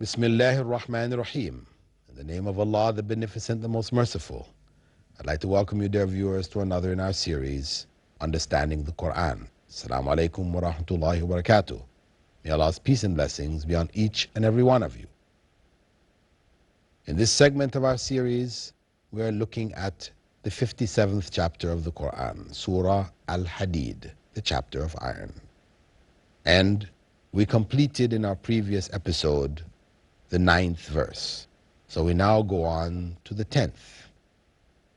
Bismillahir Rahmanir Rahim. In the name of Allah, the Beneficent, the Most Merciful. I'd like to welcome you, dear viewers, to another in our series, Understanding the Qur'an. Assalamu alaikum wa rahmatullahi wa barakatuh. May Allah's peace and blessings be on each and every one of you. In this segment of our series, we are looking at the 57th chapter of the Qur'an, Surah Al Hadeed, the chapter of iron. And we completed in our previous episode the 9th verse. So we now go on to the 10th,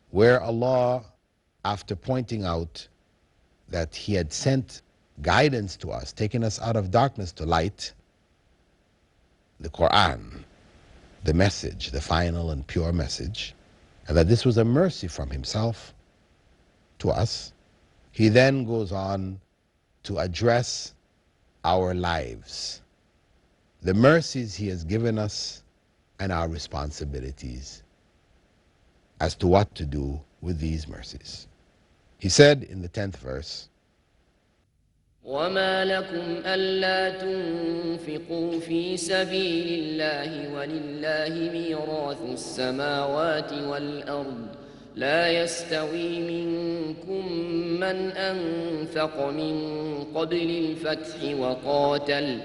where Allah, after pointing out that He had sent guidance to us, taken us out of darkness to light, the Qur'an, the message, the final and pure message, and that this was a mercy from Himself to us, He then goes on to address our lives, the mercies He has given us, and our responsibilities as to what to do with these mercies. He said in the 10th verse, وما لكم ألا تنفقوا في سبيل الله ولله ميراث السماوات والأرض لا يستوي منكم من أنفق من قبل الفتح وقاتل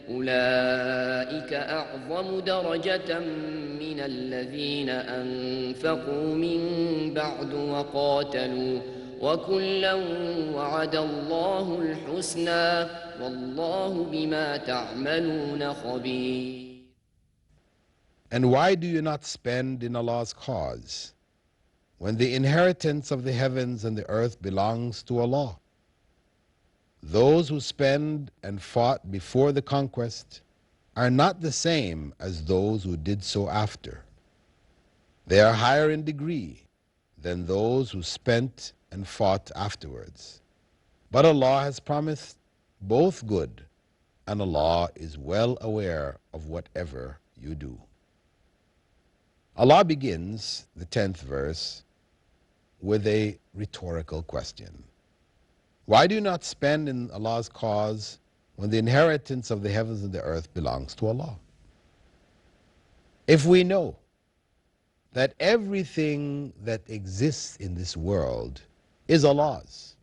أولئك أعظم درجة من الذين أنفقوا من بعد وقاتلوا وكلا وعد الله الحسنى والله بما تعملون خبير. And why do you not spend in Allah's cause, when the inheritance of the heavens and the earth belongs to Allah? Those who spend and fought before the conquest are not the same as those who did so after. They are higher in degree than those who spent and fought afterwards. But Allah has promised both good, and Allah is well aware of whatever you do. Allah begins the 10th verse with a rhetorical question. Why do you not spend in Allah's cause when the inheritance of the heavens and the earth belongs to Allah? If we know that everything that exists in this world is Allah's,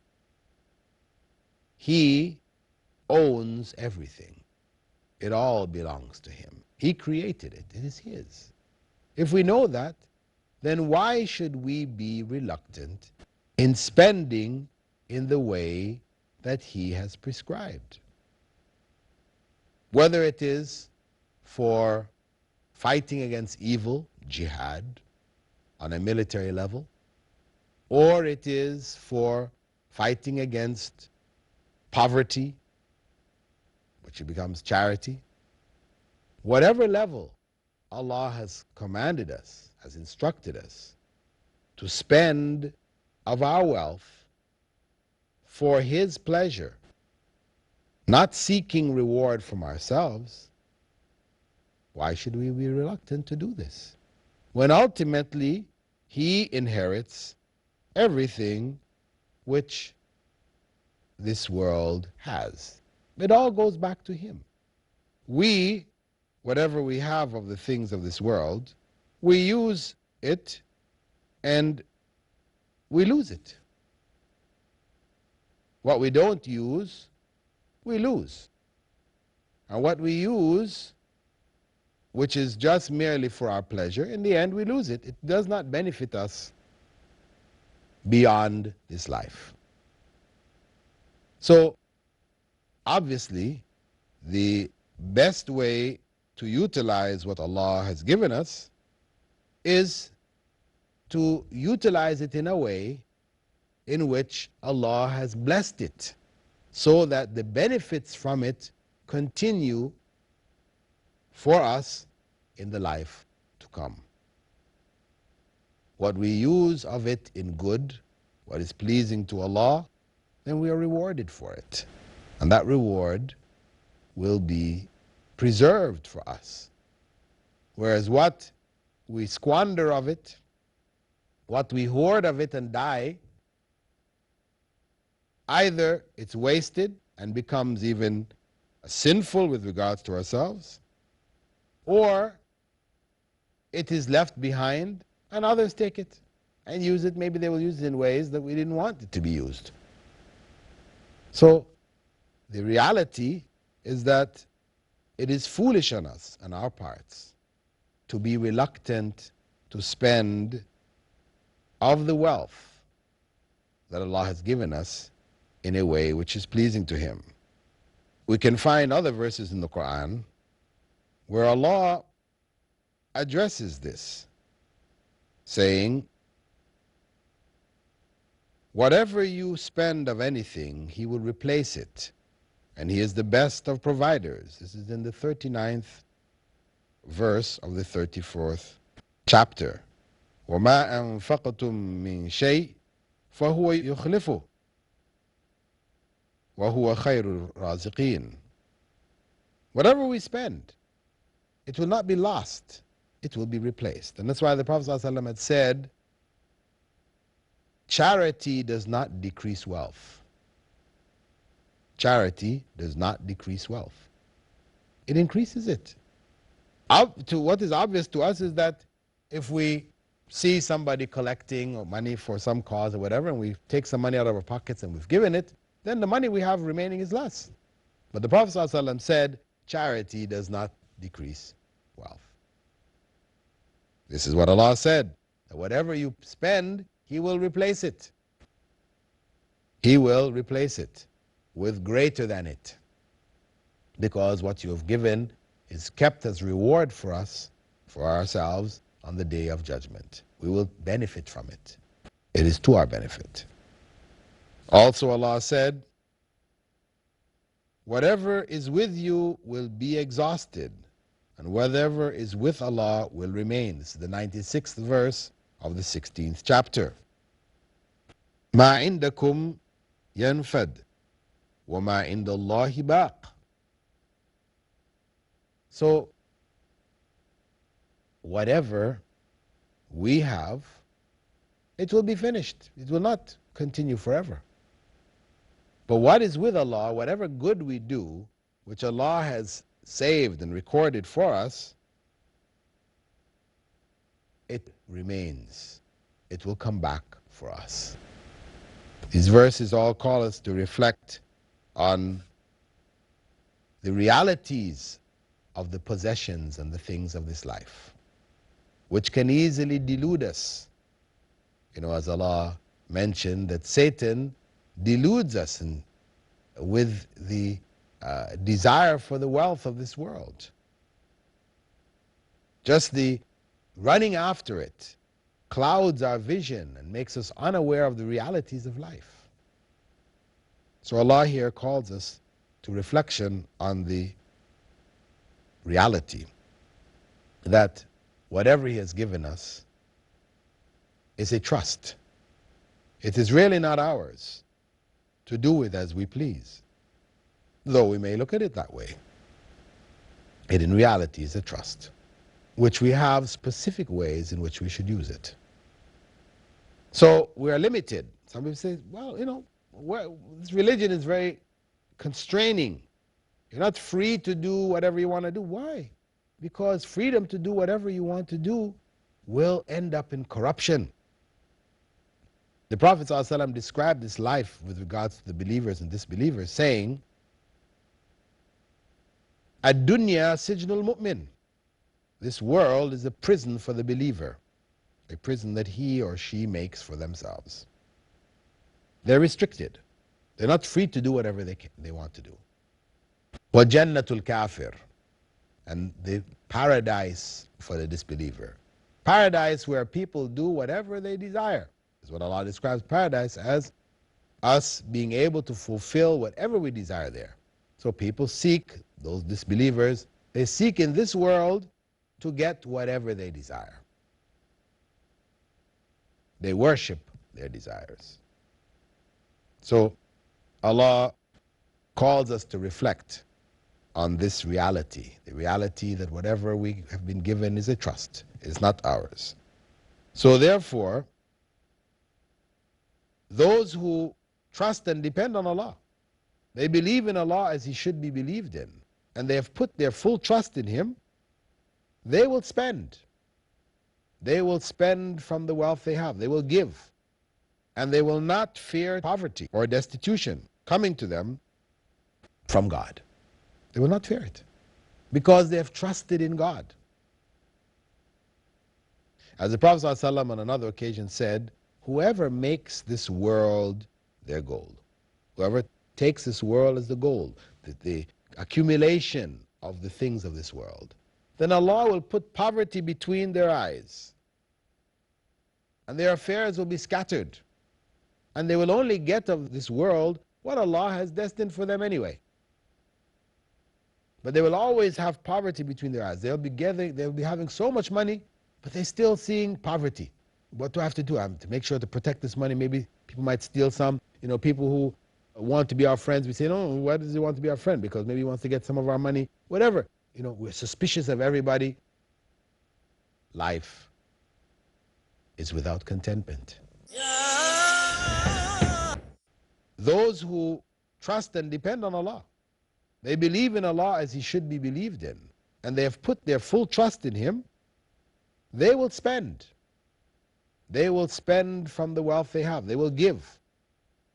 He owns everything. It all belongs to Him. He created it. It is His. If we know that, then why should we be reluctant in spending in the way that He has prescribed? Whether it is for fighting against evil, jihad, on a military level, or it is for fighting against poverty, which becomes charity. Whatever level, Allah has commanded us, has instructed us to spend of our wealth for His pleasure, not seeking reward from ourselves. Why should we be reluctant to do this, when ultimately He inherits everything which this world has? It all goes back to Him. We, whatever we have of the things of this world, we use it and we lose it. What we don't use, we lose. And what we use, which is just merely for our pleasure, in the end we lose it. It does not benefit us beyond this life. So, obviously, the best way to utilize what Allah has given us is to utilize it in a way in which Allah has blessed it, so that the benefits from it continue for us in the life to come. What we use of it in good, what is pleasing to Allah, then we are rewarded for it. And that reward will be preserved for us. Whereas what we squander of it, what we hoard of it and die, either it's wasted and becomes even sinful with regards to ourselves, or it is left behind and others take it and use it. Maybe they will use it in ways that we didn't want it to be used. So the reality is that it is foolish on us, on our parts, to be reluctant to spend of the wealth that Allah has given us in a way which is pleasing to Him. We can find other verses in the Qur'an where Allah addresses this, saying, whatever you spend of anything, He will replace it, and He is the best of providers. This is in the 39th verse of the 34th chapter. وَمَا أَنفَقْتُم مِّن شَيْءٍ فَهُوَ يُخْلِفُهُ وَهُوَ خَيْرُ الرَّازِقِينَ. Whatever we spend, it will not be lost, it will be replaced. And that's why the Prophet ﷺ had said, charity does not decrease wealth. Charity does not decrease wealth. It increases it. What is obvious to us is that if we see somebody collecting money for some cause or whatever, and we take some money out of our pockets and we've given it, then the money we have remaining is less. But the Prophet ﷺ said, charity does not decrease wealth. This is what Allah said, that whatever you spend, He will replace it. He will replace it with greater than it, because what you have given is kept as reward for us, for ourselves, on the day of judgment. We will benefit from it. It is to our benefit. Also Allah said, whatever is with you will be exhausted, and whatever is with Allah will remain. This is the 96th verse of the 16th chapter. مَا عِنْدَكُمْ يَنْفَدْ وَمَا عِنْدَ اللَّهِ بَاقٍ. So, whatever we have, it will be finished. It will not continue forever. But what is with Allah, whatever good we do, which Allah has saved and recorded for us, it remains. It will come back for us. These verses all call us to reflect on the realities of the possessions and the things of this life, which can easily delude us. You know, as Allah mentioned, that Satan deludes us with the desire for the wealth of this world. Just the running after it clouds our vision and makes us unaware of the realities of life. So Allah here calls us to reflection on the reality that whatever He has given us is a trust. It is really not ours to do with as we please, though we may look at it that way. It in reality is a trust, which we have specific ways in which we should use it. So we are limited. Some people say, well, you know, this religion is very constraining. You're not free to do whatever you want to do. Why? Because freedom to do whatever you want to do will end up in corruption. The Prophet ﷺ described this life with regards to the believers and disbelievers, saying, Ad-dunya sijnul mu'min. This world is a prison for the believer, a prison that he or she makes for themselves. They're restricted. They're not free to do whatever they want to do. Wa jannatul kafir, and the paradise for the disbeliever. Paradise where people do whatever they desire. Is what Allah describes paradise as, us being able to fulfill whatever we desire there. So people seek, those disbelievers, they seek in this world to get whatever they desire. They worship their desires. So Allah calls us to reflect on this reality, the reality that whatever we have been given is a trust, is not ours. So therefore, those who trust and depend on Allah, they believe in Allah as He should be believed in, and they have put their full trust in Him, They will spend. They will spend from the wealth they have. They will give. And they will not fear poverty or destitution coming to them from God. They will not fear it because they have trusted in God. As the Prophet ﷺ on another occasion said, whoever makes this world their goal, whoever takes this world as the goal, the accumulation of the things of this world, then Allah will put poverty between their eyes, and their affairs will be scattered, and they will only get of this world what Allah has destined for them anyway. But they will always have poverty between their eyes. They'll be having so much money, but they're still seeing poverty. What do I have to do? I have to make sure to protect this money. Maybe people might steal some. People who want to be our friends, we say, no, why does he want to be our friend? Because maybe he wants to get some of our money, whatever. We're suspicious of everybody. Life is without contentment. Those who trust and depend on Allah, they believe in Allah as He should be believed in, and they have put their full trust in Him, they will spend. They will spend from the wealth they have. They will give.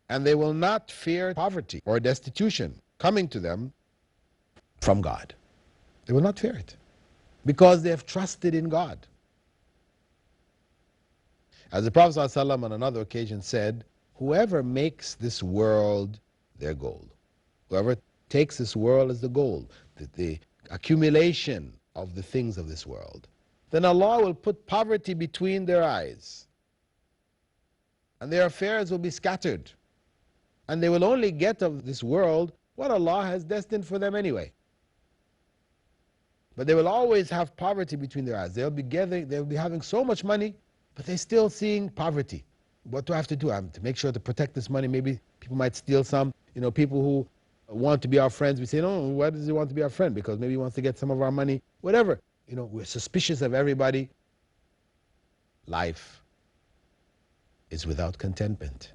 And they will not fear poverty or destitution coming to them from God. They will not fear it because they have trusted in God. As the Prophet ﷺ on another occasion said, whoever makes this world their goal, whoever takes this world as the goal, the accumulation of the things of this world, then Allah will put poverty between their eyes, and their affairs will be scattered, and they will only get of this world what Allah has destined for them anyway. But they will always have poverty between their eyes. They'll be having so much money, but they're still seeing poverty. What do I have to do? I have to make sure to protect this money. Maybe people might steal some. People who want to be our friends, we say, no, why does he want to be our friend? Because maybe he wants to get some of our money, whatever. We're suspicious of everybody. Life is without contentment.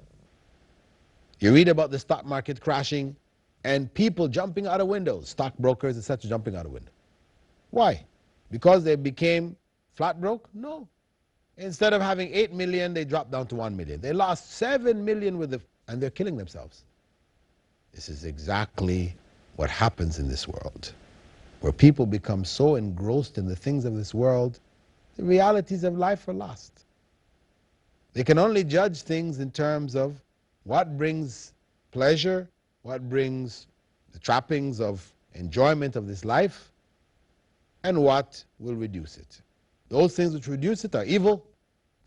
You read about the stock market crashing and people jumping out of windows, stockbrokers, etc., jumping out of windows. Why? Because they became flat broke? No. Instead of having 8 million, they dropped down to 1 million. They lost 7 million and they're killing themselves. This is exactly what happens in this world, where people become so engrossed in the things of this world, the realities of life are lost. They can only judge things in terms of what brings pleasure, what brings the trappings of enjoyment of this life, and what will reduce it. Those things which reduce it are evil,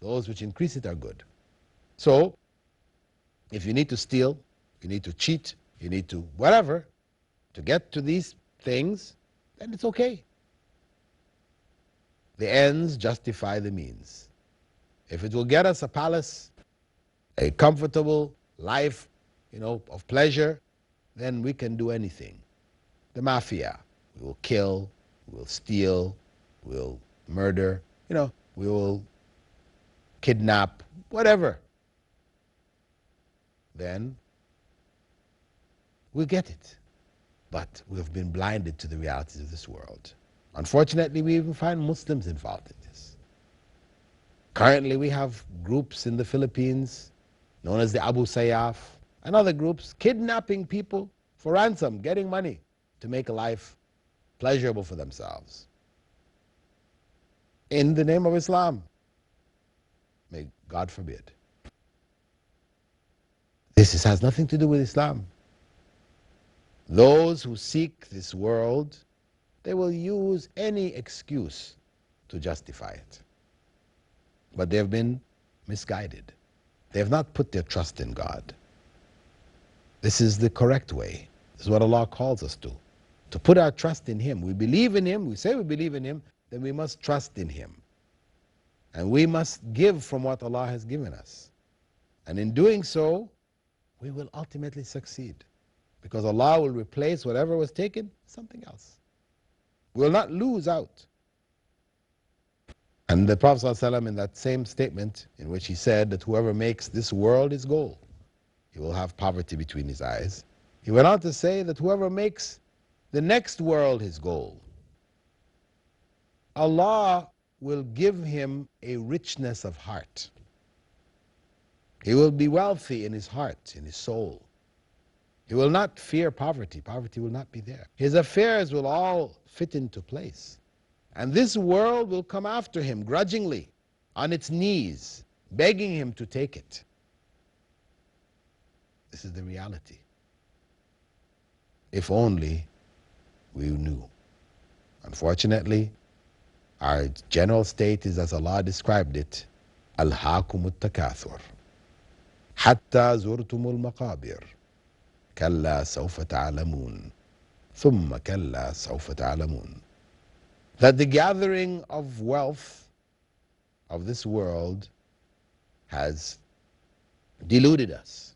those which increase it are good. So, if you need to steal, you need to cheat, you need to whatever, to get to these things, then it's okay. The ends justify the means. If it will get us a palace, a comfortable life, of pleasure, then we can do anything. The mafia, we will kill, we will steal, we will murder, we will kidnap, whatever. Then we'll get it. But we have been blinded to the realities of this world. Unfortunately, we even find Muslims involved in this. Currently, we have groups in the Philippines known as the Abu Sayyaf and other groups kidnapping people for ransom, getting money to make a life pleasurable for themselves. In the name of Islam. May God forbid. This has nothing to do with Islam. Those who seek this world, they will use any excuse to justify it. But they have been misguided. They have not put their trust in God. This is the correct way. This is what Allah calls us to put our trust in Him. We believe in Him, we say we believe in Him, then we must trust in Him. And we must give from what Allah has given us. And in doing so, we will ultimately succeed. Because Allah will replace whatever was taken with something else. We will not lose out. And the Prophet ﷺ, in that same statement in which he said that whoever makes this world his goal, he will have poverty between his eyes. He went on to say that whoever makes the next world his goal, Allah will give him a richness of heart. He will be wealthy in his heart, in his soul. He will not fear poverty. Poverty will not be there. His affairs will all fit into place. And this world will come after him grudgingly, on its knees, begging him to take it. This is the reality. If only we knew. Unfortunately, our general state is as Allah described it, ألهاكم التكاثر حتى زرتم المقابر كلا سوف تعلمون ثم كلا سوف تعلمون. That the gathering of wealth of this world has deluded us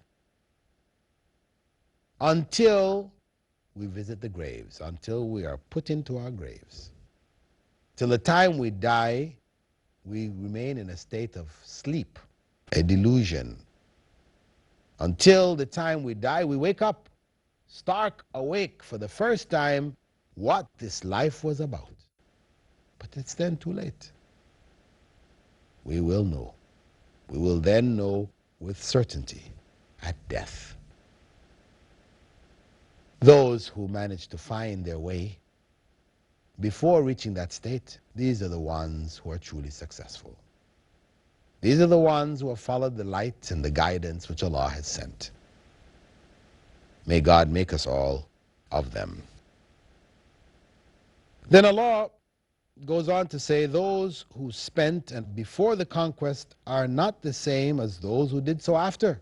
until we visit the graves, until we are put into our graves. Till the time we die, we remain in a state of sleep, a delusion. Until the time we die, we wake up, stark awake for the first time, what this life was about. But it's then too late. We will know. We will then know with certainty at death. Those who manage to find their way before reaching that state, these are the ones who are truly successful. These are the ones who have followed the light and the guidance which Allah has sent. May God make us all of them. Then Allah goes on to say, those who spent and before the conquest are not the same as those who did so after.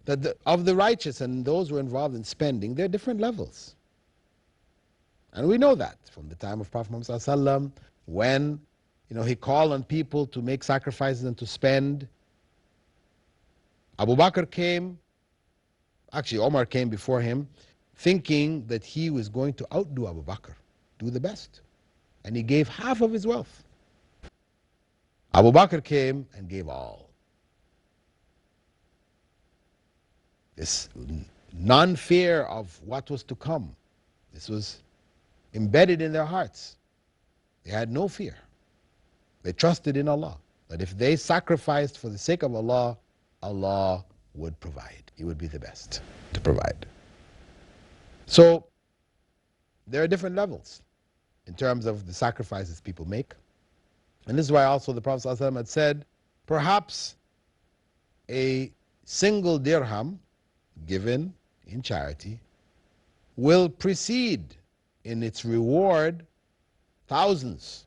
That of the righteous and those who are involved in spending, there are different levels. And we know that from the time of Prophet Muhammad ﷺ, when he called on people to make sacrifices and to spend. Abu Bakr came, actually Omar came before him, thinking that he was going to outdo Abu Bakr, do the best. And he gave half of his wealth. Abu Bakr came and gave all. This non-fear of what was to come. This was embedded in their hearts. They had no fear. They trusted in Allah, that if they sacrificed for the sake of Allah, Allah would provide. He would be the best to provide. So there are different levels in terms of the sacrifices people make. And this is why also the Prophet ﷺ had said, perhaps a single dirham given in charity will precede in its reward thousands.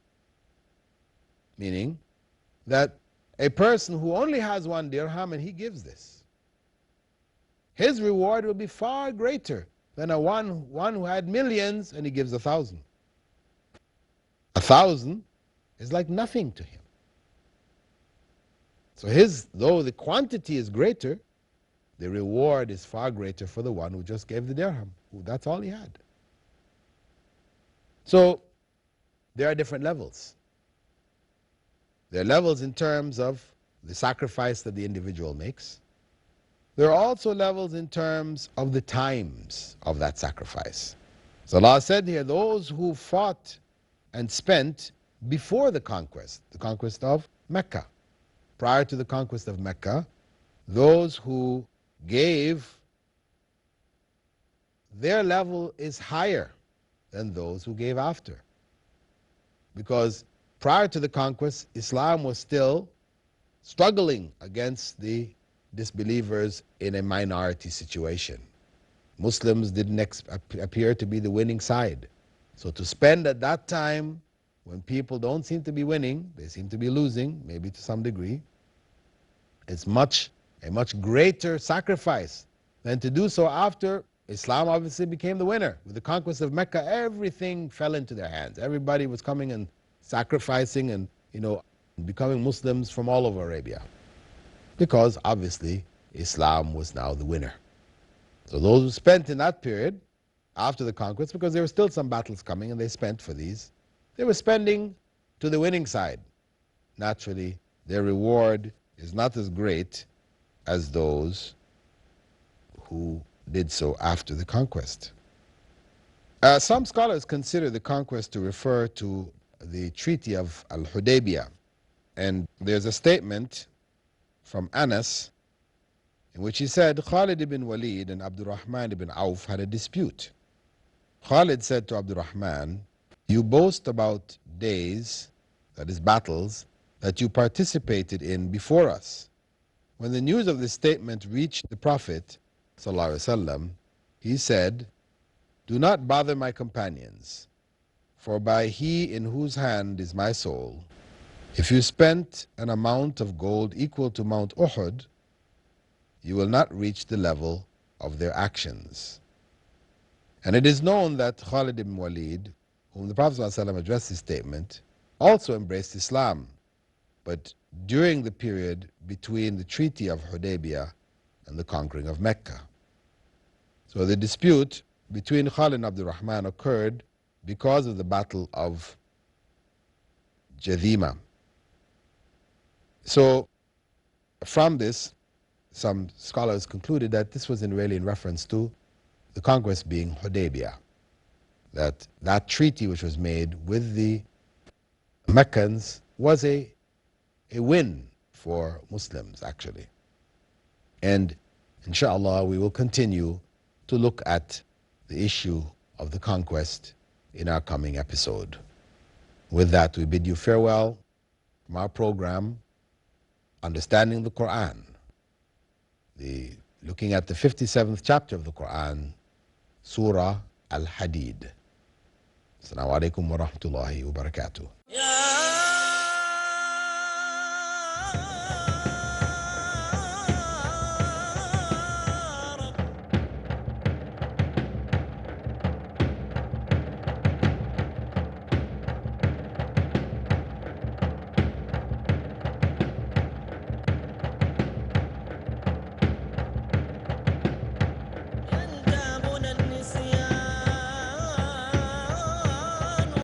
Meaning that a person who only has one dirham and he gives this, his reward will be far greater than one who had millions and he gives 1,000. 1,000 is like nothing to him. So though the quantity is greater, the reward is far greater for the one who just gave the dirham. That's all he had. So there are different levels. There are levels in terms of the sacrifice that the individual makes. There are also levels in terms of the times of that sacrifice. So Allah said here, those who fought and spent before the conquest of Mecca. Prior to the conquest of Mecca, those who gave, their level is higher than those who gave after. Because prior to the conquest, Islam was still struggling against the disbelievers in a minority situation. Muslims didn't appear to be the winning side. So to spend at that time, when people don't seem to be winning, they seem to be losing, maybe to some degree, it's a much greater sacrifice than to do so after Islam obviously became the winner. With the conquest of Mecca, everything fell into their hands. Everybody was coming and sacrificing and, becoming Muslims from all over Arabia. Because obviously Islam was now the winner. So those who spent in that period after the conquest, because there were still some battles coming and they spent for these, they were spending to the winning side. Naturally, their reward is not as great as those who did so after the conquest. Some scholars consider the conquest to refer to the Treaty of Al Hadeed. And there's a statement from Anas in which he said Khalid ibn Walid and Abdurrahman ibn Auf had a dispute. Khalid said to Abdurrahman, "You boast about days, that is battles, that you participated in before us." When the news of this statement reached the Prophet ﷺ, he said, "Do not bother my companions, for by he in whose hand is my soul, if you spent an amount of gold equal to Mount Uhud, you will not reach the level of their actions." And it is known that Khalid ibn Walid, whom the Prophet ﷺ addressed this statement, also embraced Islam, but during the period between the Treaty of Hudaybiyah and the conquering of Mecca. So the dispute between Khalid and Abdurrahman occurred because of the Battle of Jadhima. So from this, some scholars concluded that this was really in reference to the conquest being Hudaybiyah, that treaty which was made with the Meccans was a win for Muslims, actually. And inshallah, we will continue to look at the issue of the conquest in our coming episode. With that, we bid you farewell from our program, Understanding the Qur'an, looking at the 57th chapter of the Qur'an, Surah Al Hadeed. Assalamu alaikum wa rahmatullahi wa barakatuh.